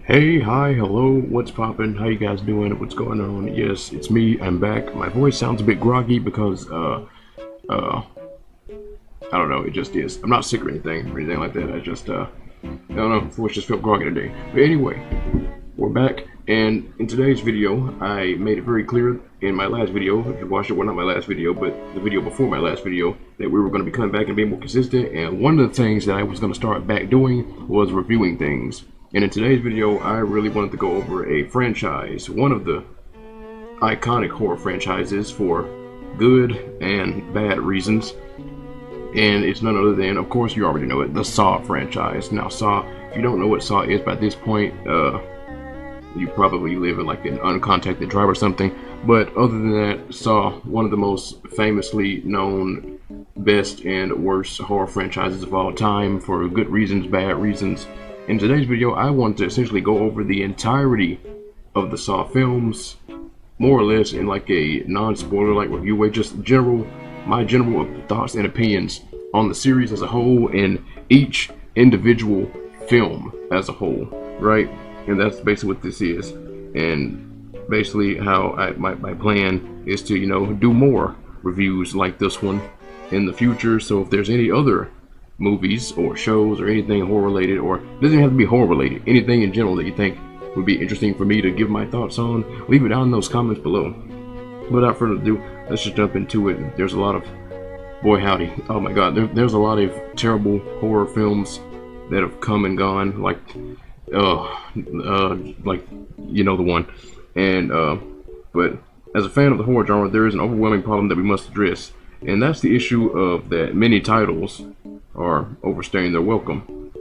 Hey, hi, hello, what's poppin'? How you guys doing? What's going on? Yes, it's me, I'm back. My voice sounds a bit groggy because, I don't know, it just is. I'm not sick or anything like that. I don't know, voice just felt groggy today. But anyway, we're back, and in today's video, I made it very clear in my last video, if you watched it, well, not my last video, but the video before my last video, that we were going to be coming back and being more consistent, and one of the things that I was going to start back doing was reviewing things. And in today's video, I really wanted to go over a franchise, one of the iconic horror franchises for good and bad reasons. And it's none other than, of course, you already know it, the Saw franchise. Now, Saw, if you don't know what Saw is by this point, you probably live in like an uncontacted tribe or something. But other than that, Saw, one of the most famously known, best and worst horror franchises of all time for good reasons, bad reasons. In today's video, I want to essentially go over the entirety of the Saw films, more or less in like a non-spoiler like review way, just my general thoughts and opinions on the series as a whole and each individual film as a whole, right? And that's basically what this is. And basically how my plan is to, do more reviews like this one in the future. So if there's any other movies or shows or anything horror related, or it doesn't have to be horror related, anything in general that you think would be interesting for me to give my thoughts on, leave it down in those comments below. Without further ado, let's just jump into it. There's a lot of, boy howdy, oh my god, there's a lot of terrible horror films that have come and gone, like you know the one. And but as a fan of the horror genre, there is an overwhelming problem that we must address, and that's the issue of that many titles are overstaying their welcome.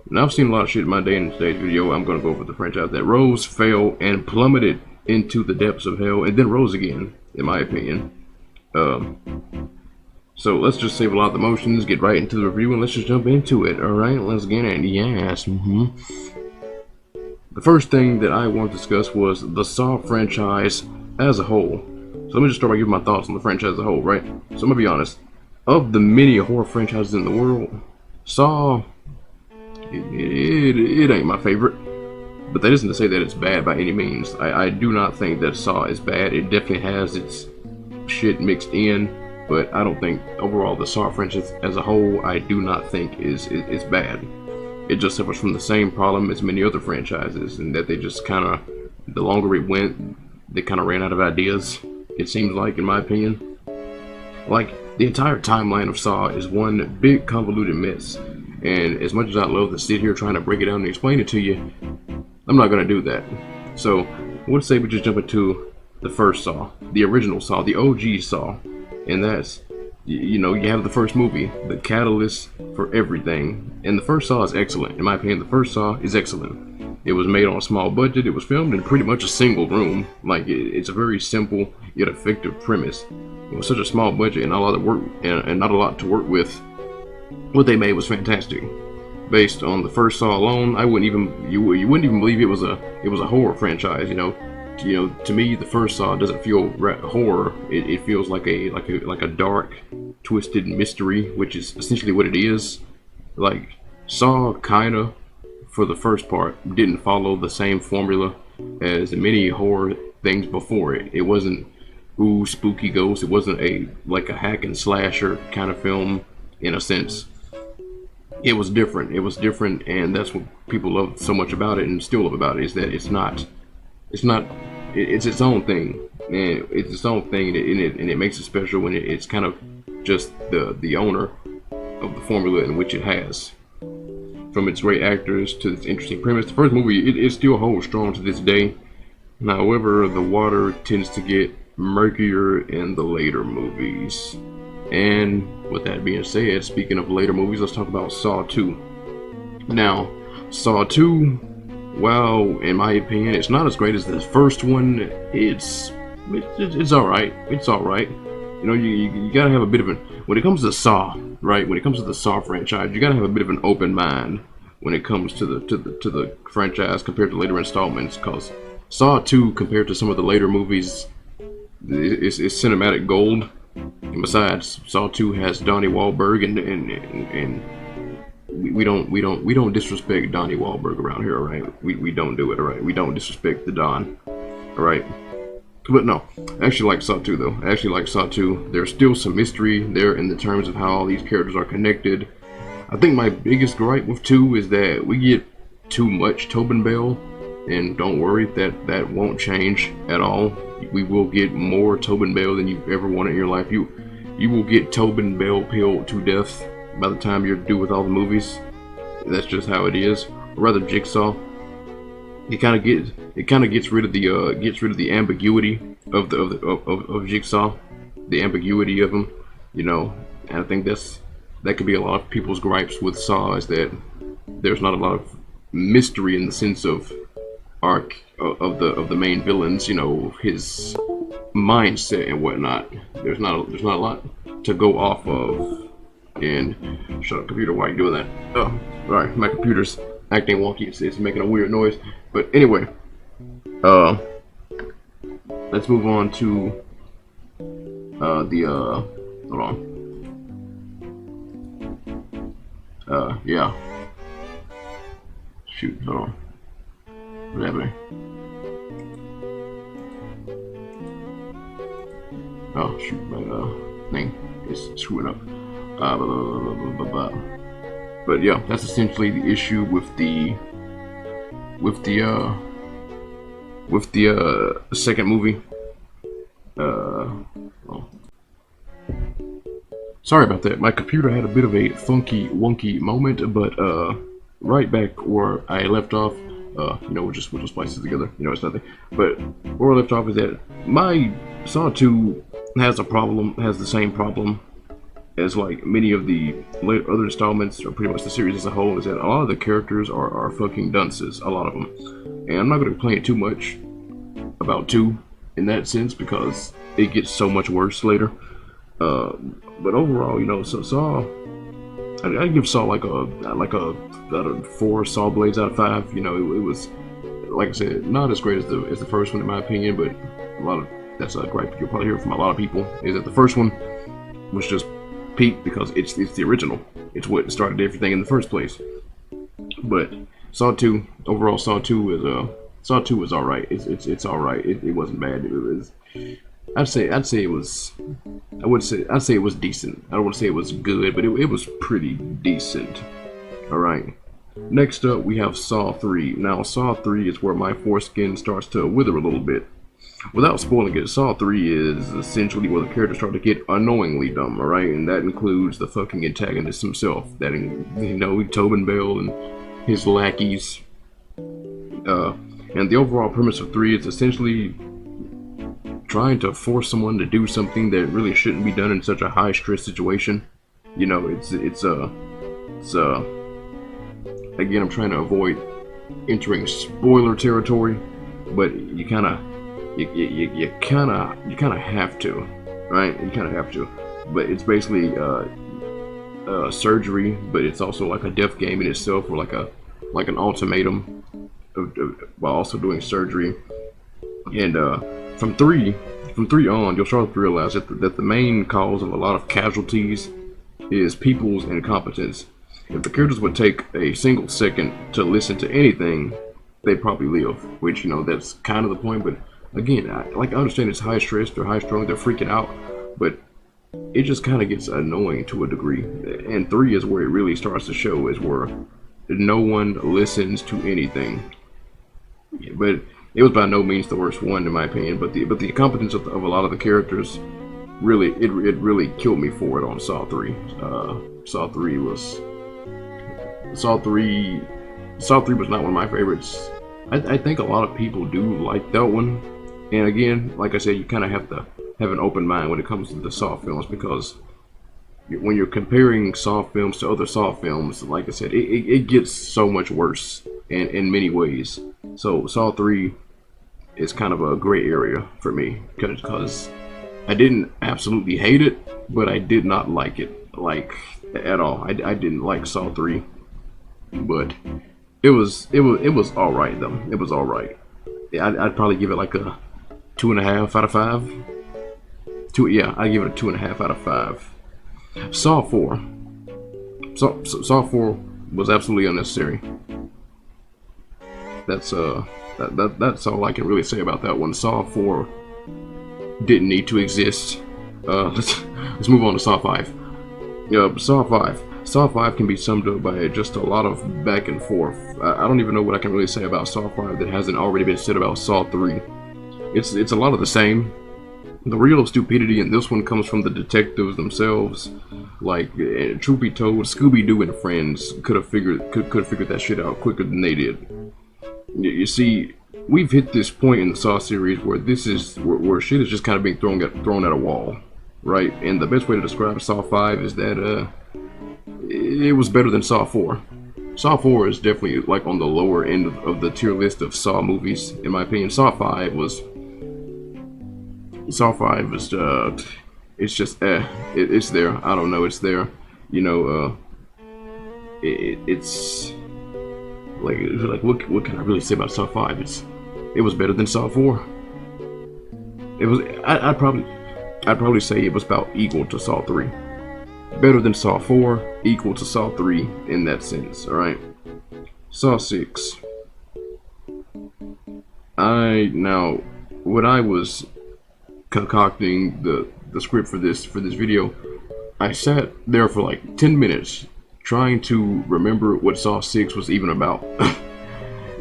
And I've seen a lot of shit in my day. In today's video, I'm going to go over the franchise that rose, fell, and plummeted into the depths of hell, and then rose again, in my opinion. So let's just save a lot of the emotions, get right into the review, and let's just jump into it. Alright, let's get it. Yes. The first thing that I want to discuss was the Saw franchise as a whole. So let me just start by giving my thoughts on the franchise as a whole, right? So I'm going to be honest. Of the many horror franchises in the world, Saw, it ain't my favorite. But that isn't to say that it's bad by any means. I do not think that Saw is bad. It definitely has its shit mixed in, but I don't think overall the Saw franchise as a whole, I do not think is bad. It just suffers from the same problem as many other franchises, and that they just kind of, the longer it went, they kind of ran out of ideas, it seems like, in my opinion. Like, the entire timeline of Saw is one big convoluted mess, and as much as I'd love to sit here trying to break it down and explain it to you, I'm not going to do that. So, let's say we just jump into the first Saw, the original Saw, the OG Saw, and that's, you have the first movie, the catalyst for everything, and the first Saw is excellent. In my opinion, the first Saw is excellent. It was made on a small budget, it was filmed in pretty much a single room, like it's a very simple yet effective premise. It was such a small budget and not a lot of work, and not a lot to work with. What they made was fantastic. Based on the first Saw alone, you wouldn't even believe it was a horror franchise. To me, the first Saw doesn't feel horror. It feels like a dark, twisted mystery, which is essentially what it is. Like, Saw kinda, for the first part, didn't follow the same formula as many horror things before it. It wasn't ooh spooky ghost. It wasn't a hack and slasher kind of film in a sense. It was different. It was different, and that's what people love so much about it, and still love about it, is that it's its own thing, and it's its own thing, and it makes it special when it's kind of just the owner of the formula in which it has. From its great actors to its interesting premise, the first movie it still holds strong to this day. However, the water tends to get murkier in the later movies. And with that being said, speaking of later movies, let's talk about Saw 2. Now, Saw 2, well, in my opinion, it's not as great as the first one. It's alright. It's alright. You gotta have a bit of an, when it comes to Saw, right? When it comes to the Saw franchise, you gotta have a bit of an open mind when it comes to the franchise compared to later installments, because Saw 2, compared to some of the later movies, is cinematic gold. And besides, Saw 2 has Donnie Wahlberg and we don't disrespect Donnie Wahlberg around here, all right? We don't do it, all right? We don't disrespect the Don, all right? But no, I actually like Saw 2 though. I actually like Saw 2. There's still some mystery there in the terms of how all these characters are connected. I think my biggest gripe with 2 is that we get too much Tobin Bell, and don't worry, that won't change at all. We will get more Tobin Bell than you've ever wanted in your life. You will get Tobin Bell pilled to death by the time you're due with all the movies. That's just how it is. Or rather, Jigsaw. It kind of gets rid of the ambiguity of Jigsaw, the ambiguity of him, you know. And I think that could be a lot of people's gripes with Saw, is that there's not a lot of mystery in the sense of arc of the main villains, you know, his mindset and whatnot. There's not a lot to go off of. And shut up, computer, why are you doing that? Oh, alright, my computer's acting wonky. It's making a weird noise. But anyway, let's move on to hold on. Yeah. Shoot, hold on. What's happening? Oh shoot, my thing is screwing up. But yeah, that's essentially the issue with the second movie. Oh. Sorry about that. My computer had a bit of a funky, wonky moment, but right back where I left off. You know, we'll just splice it together. You know, it's nothing. But where I left off is that my Saw 2 has the same problem as like many of the other installments, or pretty much the series as a whole, is that a lot of the characters are fucking dunces, a lot of them. And I'm not going to complain too much about 2 in that sense, because it gets so much worse later. But overall, you know, so Saw, I give Saw like a 4 saw blades out of 5. You know, it was, like I said, not as great as the first one in my opinion, but that's a gripe you'll probably hear from a lot of people, is that the first one was just peak because it's the original. It's what started everything in the first place. But Saw 2, overall, Saw 2 is all right. It's all right. It wasn't bad. It was. I'd say it was. I'd say it was decent. I don't want to say it was good, but it was pretty decent. All right. Next up, we have Saw 3. Now, Saw 3 is where my foreskin starts to wither a little bit. Without spoiling it, Saw 3 is essentially where the characters start to get annoyingly dumb, alright? And that includes the fucking antagonist himself. That, you know, Tobin Bell and his lackeys. And the overall premise of 3 is essentially trying to force someone to do something that really shouldn't be done in such a high-stress situation. You know, again, I'm trying to avoid entering spoiler territory, but you kind of have to, right? You kind of have to. But it's basically surgery, but it's also like a death game in itself, or like an ultimatum while also doing surgery. And from three on, you'll start to realize that the main cause of a lot of casualties is people's incompetence. If the characters would take a single second to listen to anything, they'd probably live. Which, you know, that's kind of the point. But again, I understand it's high stress, they're high strung, they're freaking out, but it just kind of gets annoying to a degree. And 3 is where it really starts to show, is where no one listens to anything. But it was by no means the worst one, in my opinion. But the incompetence of a lot of the characters really really killed me for it on Saw 3. Saw 3 was not one of my favorites. I think a lot of people do like that one. And again, like I said, you kind of have to have an open mind when it comes to the Saw films, because when you're comparing Saw films to other Saw films, like I said, it gets so much worse in many ways. So Saw 3 is kind of a gray area for me, because I didn't absolutely hate it, but I did not like it, like, at all. I didn't like Saw 3, but it was all right though. It was all right. I'd probably give it like a 2.5 out of 5. I'd give it a 2.5 out of 5. Saw 4. Saw 4 was absolutely unnecessary. That's that's all I can really say about that one. Saw 4 didn't need to exist. Let's move on to Saw 5. Saw 5. Saw 5 can be summed up by just a lot of back and forth. I don't even know what I can really say about Saw 5 that hasn't already been said about Saw 3. It's a lot of the same. The real stupidity in this one comes from the detectives themselves. Like, truth be told, Scooby-Doo and friends could have figured that shit out quicker than they did. You see, we've hit this point in the Saw series where where shit is just kind of being thrown at a wall, right? And the best way to describe Saw 5 is that it was better than Saw 4. Saw 4 is definitely like on the lower end of the tier list of Saw movies, in my opinion. Saw 5 was it's just it's there. I don't know, it's there. You know, it's like what can I really say about Saw 5? It was better than Saw 4. It was I'd probably say it was about equal to Saw 3. Better than Saw 4, equal to Saw 3 in that sense, alright? Saw 6. When I was concocting the script for this video, I sat there for like 10 minutes trying to remember what Saw 6 was even about.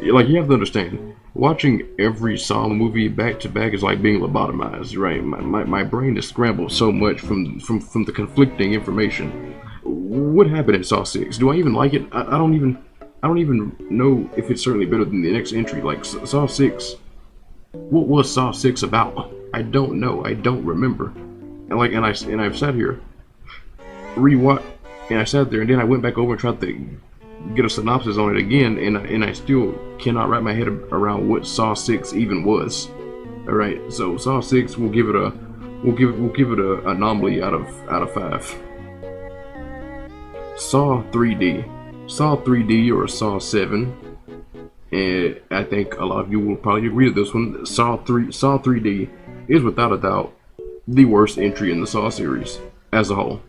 Like, you have to understand, watching every Saw movie back to back is like being lobotomized, right? My brain is scrambled so much from the conflicting information. What happened in Saw 6? Do I even like it? I don't even know if it's certainly better than the next entry. Like, Saw 6, what was Saw 6 about? I don't know. I don't remember. And I've sat here, and I sat there, and then I went back over and tried to get a synopsis on it again, and I still cannot wrap my head around what Saw 6 even was. All right, so Saw 6, we'll give it a anomaly out of 5. Saw 3D or Saw 7, and I think a lot of you will probably agree with this one. Saw 3D is without a doubt the worst entry in the Saw series as a whole.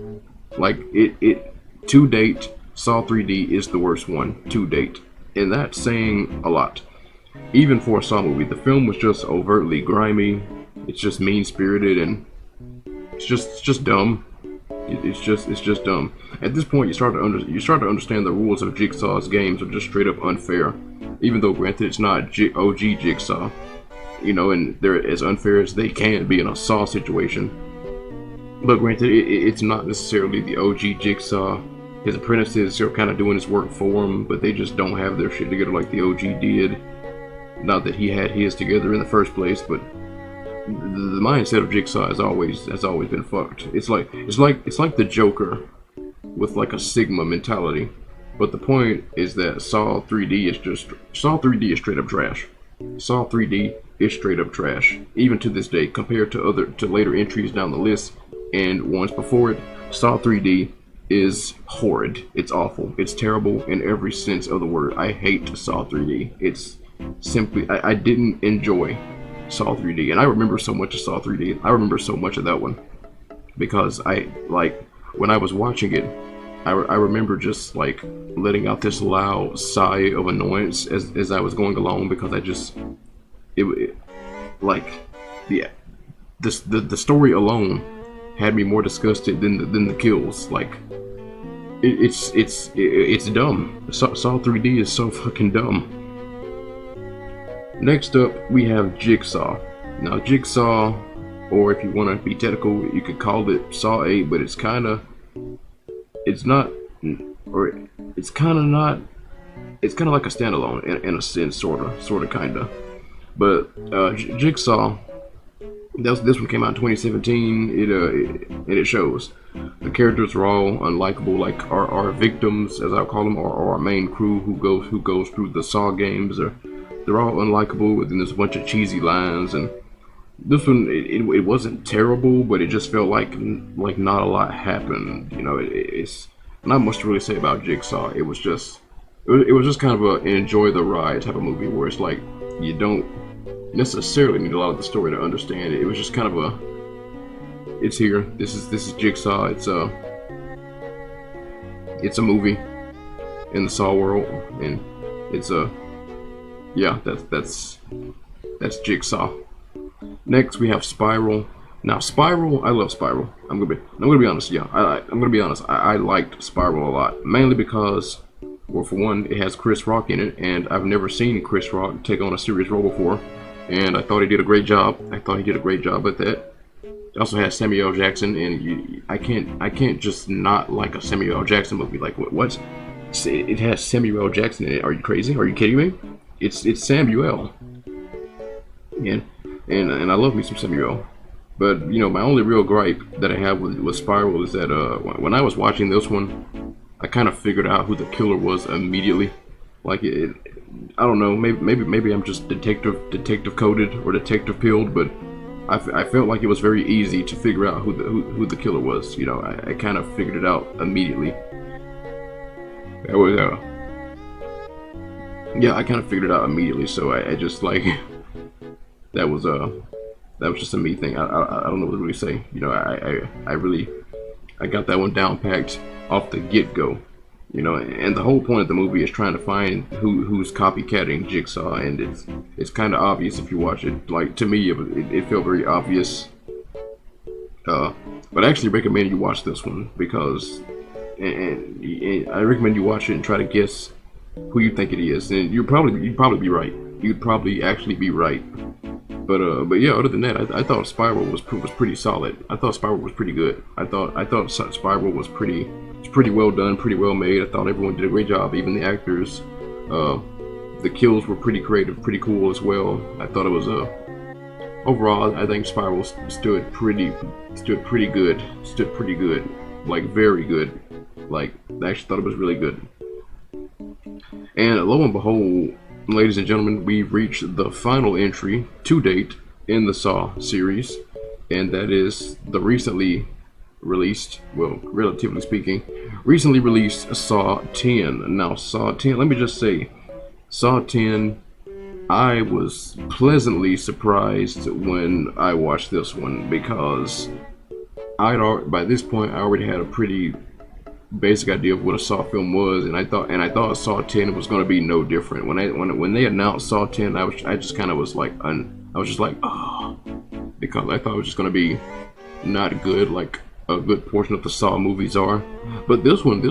Like, it to date, Saw 3D is the worst one to date, and that's saying a lot. Even for a Saw movie, the film was just overtly grimy. It's just mean-spirited, and it's just dumb. It's just dumb. At this point, you start to understand the rules of Jigsaw's games are just straight up unfair. Even though, granted, it's not OG Jigsaw, you know, and they're as unfair as they can be in a Saw situation. But granted, it's not necessarily the OG Jigsaw. His apprentices are kind of doing his work for him, but they just don't have their shit together like the OG did. Not that he had his together in the first place, but the mindset of Jigsaw has always been fucked. It's like the Joker with like a Sigma mentality. But the point is that Saw 3D is straight up trash. Saw 3D is straight up trash, even to this day, compared to later entries down the list and ones before it. Saw 3D is horrid. It's awful. It's terrible in every sense of the word. I hate Saw 3D. It's simply, I didn't enjoy Saw 3D, and I remember so much of Saw 3D. I remember so much of that one because when I was watching it, I remember just like letting out this loud sigh of annoyance as I was going along, because the story alone had me more disgusted than the kills. Like, it's dumb. Saw 3D is so fucking dumb. Next up, we have Jigsaw. Now, Jigsaw, or if you want to be technical, you could call it Saw 8, but it's kind of not like a standalone in a sense, sort of, kind of. But Jigsaw, this one came out in 2017. And it shows the characters are all unlikable. Like our victims, as I call them, or our main crew who goes through the Saw games, they're all unlikable. And there's a bunch of cheesy lines. And this one, it wasn't terrible, but it just felt like not a lot happened. You know, it's not much to really say about Jigsaw. It was just kind of an enjoy the ride type of movie, where it's like you don't necessarily need a lot of the story to understand it. It was just kind of it's here. This is Jigsaw. It's a movie. in the Saw world, and it's yeah, that's Jigsaw. Next we have Spiral. Now Spiral, I love Spiral. I'm gonna be honest. Yeah, I'm gonna be honest. I liked Spiral a lot, mainly because, well, for one, it has Chris Rock in it, and I've never seen Chris Rock take on a serious role before, and I thought he did a great job. I thought he did a great job at that. It also has Samuel L. Jackson, and I can't just not like a Samuel L. Jackson movie. Like what? It has Samuel L. Jackson in it. Are you crazy? Are you kidding me? It's Samuel, and and I love me some Samuel. But you know, my only real gripe that I have with Spiral is that when I was watching this one, I kind of figured out who the killer was immediately. Like I don't know, maybe I'm just detective coded or detective pilled, but I felt like it was very easy to figure out who the killer was. You know, I kind of figured it out immediately. That was yeah, I kind of figured it out immediately. So I just like that was that was just a me thing. I don't know what to really say. You know, I really I got that one down packed off the get go. You know, and the whole point of the movie is trying to find who's copycatting Jigsaw, and it's kind of obvious if you watch it. Like to me, it felt very obvious. But I actually recommend you watch this one because, and I recommend you watch it and try to guess who you think it is, and you'd probably be right. You'd probably actually be right. But yeah, other than that, I thought Spiral was pretty solid. I thought Spiral was pretty good. I thought Spiral was pretty well done, pretty well made. I thought everyone did a great job, even the actors. The kills were pretty creative, pretty cool as well. I thought it was overall, I think Spiral stood pretty good, like very good. Like I actually thought it was really good. And lo and behold, ladies and gentlemen, we've reached the final entry to date in the Saw series, and that is the recently released, well, relatively speaking, recently released Saw 10. Now, Saw 10, let me just say, Saw 10, I was pleasantly surprised when I watched this one because by this point I already had a pretty basic idea of what a Saw film was, and I thought Saw 10 was going to be no different. When they announced Saw 10, I just kind of was like, I was just like, oh, because I thought it was just going to be not good like a good portion of the Saw movies are. But this one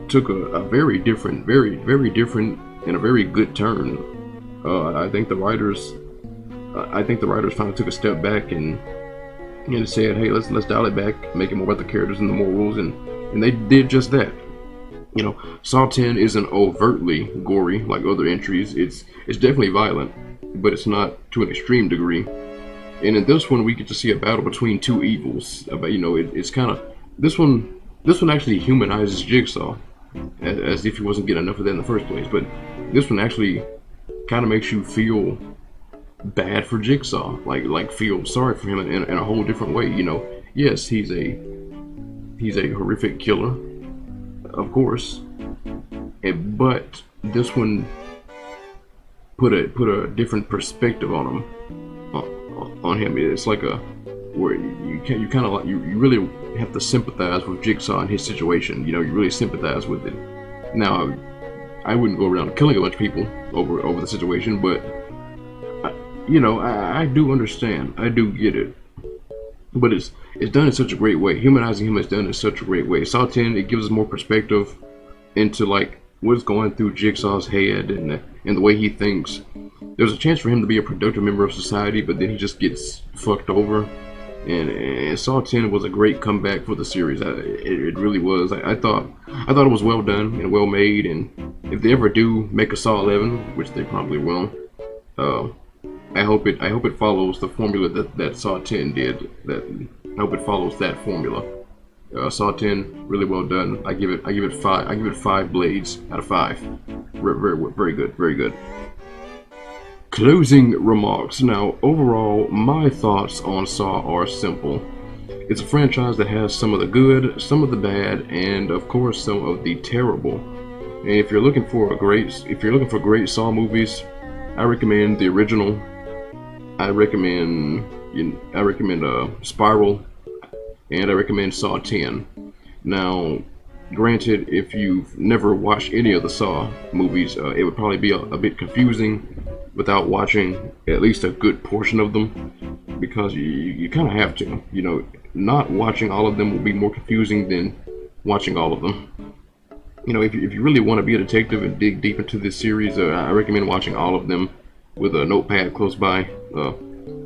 took a very different, very different, and a very good turn. I think the writers finally took a step back and said, hey, let's dial it back, make it more about the characters and the morals, and they did just that. You know, Saw 10 isn't overtly gory like other entries. It's definitely violent, but it's not to an extreme degree. And in this one, we get to see a battle between two evils. But you know, it's kind of this one actually humanizes Jigsaw, as if he wasn't getting enough of that in the first place. But this one actually kind of makes you feel bad for Jigsaw, like feel sorry for him in a whole different way. You know, yes, he's a horrific killer, of course, but this one put a different perspective on him. It's like where you kind of like you really have to sympathize with Jigsaw and his situation. You know, you really sympathize with it. Now, I wouldn't go around killing a bunch of people over the situation, but you know, I do understand. I do get it. But it's done in such a great way. Humanizing him is done in such a great way. Saw 10, it gives us more perspective into like what's going through Jigsaw's head and the way he thinks. There's a chance for him to be a productive member of society, but then he just gets fucked over. And Saw 10 was a great comeback for the series. It really was. I thought it was well done and well made. And if they ever do make a Saw 11, which they probably will, I hope it follows the formula that Saw 10 did. I hope it follows that formula. Saw 10, really well done. I give it 5. I give it 5 blades out of 5. Very good, very good. Closing remarks. Now, overall, my thoughts on Saw are simple. It's a franchise that has some of the good, some of the bad, and of course some of the terrible. And if you're looking for great Saw movies, I recommend the original. I recommend Spiral, and I recommend Saw 10. Now, Granted, if you've never watched any of the Saw movies, it would probably be a bit confusing without watching at least a good portion of them, because you kind of have to. You know, not watching all of them will be more confusing than watching all of them. You know, if you really want to be a detective and dig deep into this series, I recommend watching all of them with a notepad close by.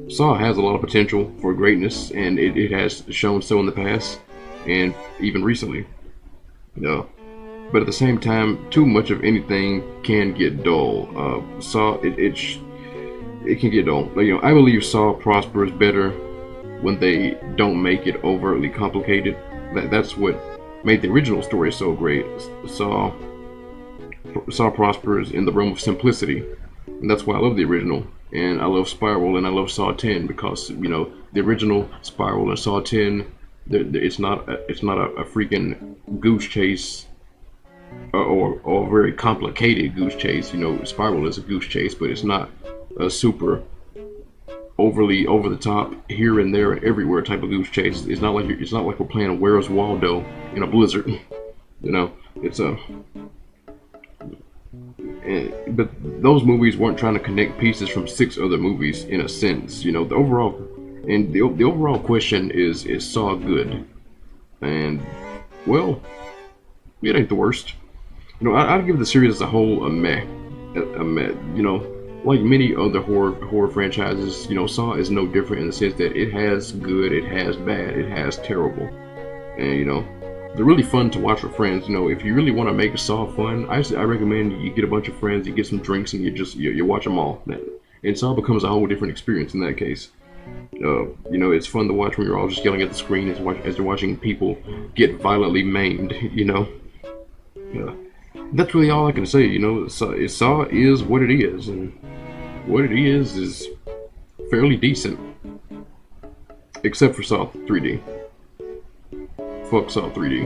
Saw has a lot of potential for greatness, and it has shown so in the past and even recently. No. But at the same time, too much of anything can get dull. Saw it can get dull. Like, you know, I believe Saw prospers better when they don't make it overtly complicated. That's what made the original story so great. Saw prospers in the realm of simplicity, and that's why I love the original. And I love Spiral, and I love Saw 10 because, you know, the original Spiral and Saw 10, it's not a freaking goose chase, or a very complicated goose chase. You know, Spiral is a goose chase, but it's not a super overly over the top here and there and everywhere type of goose chase. It's not like we're playing Where's Waldo in a blizzard. You know, it's a but those movies weren't trying to connect pieces from 6 other movies in a sense. You know, the overall question is Saw good? And well, it ain't the worst. You know, I'd give the series as a whole a meh. A meh. You know, like many other horror franchises, you know, Saw is no different in the sense that it has good, it has bad, it has terrible, and you know, they're really fun to watch with friends. You know, if you really want to make a Saw fun, I recommend you get a bunch of friends, you get some drinks, and you watch them all. And Saw becomes a whole different experience in that case. You know, it's fun to watch when you're all just yelling at the screen as you're watching people get violently maimed. You know. Yeah. That's really all I can say. You know, Saw is what it is, and what it is fairly decent, except for Saw 3D. Fuck Saw 3D.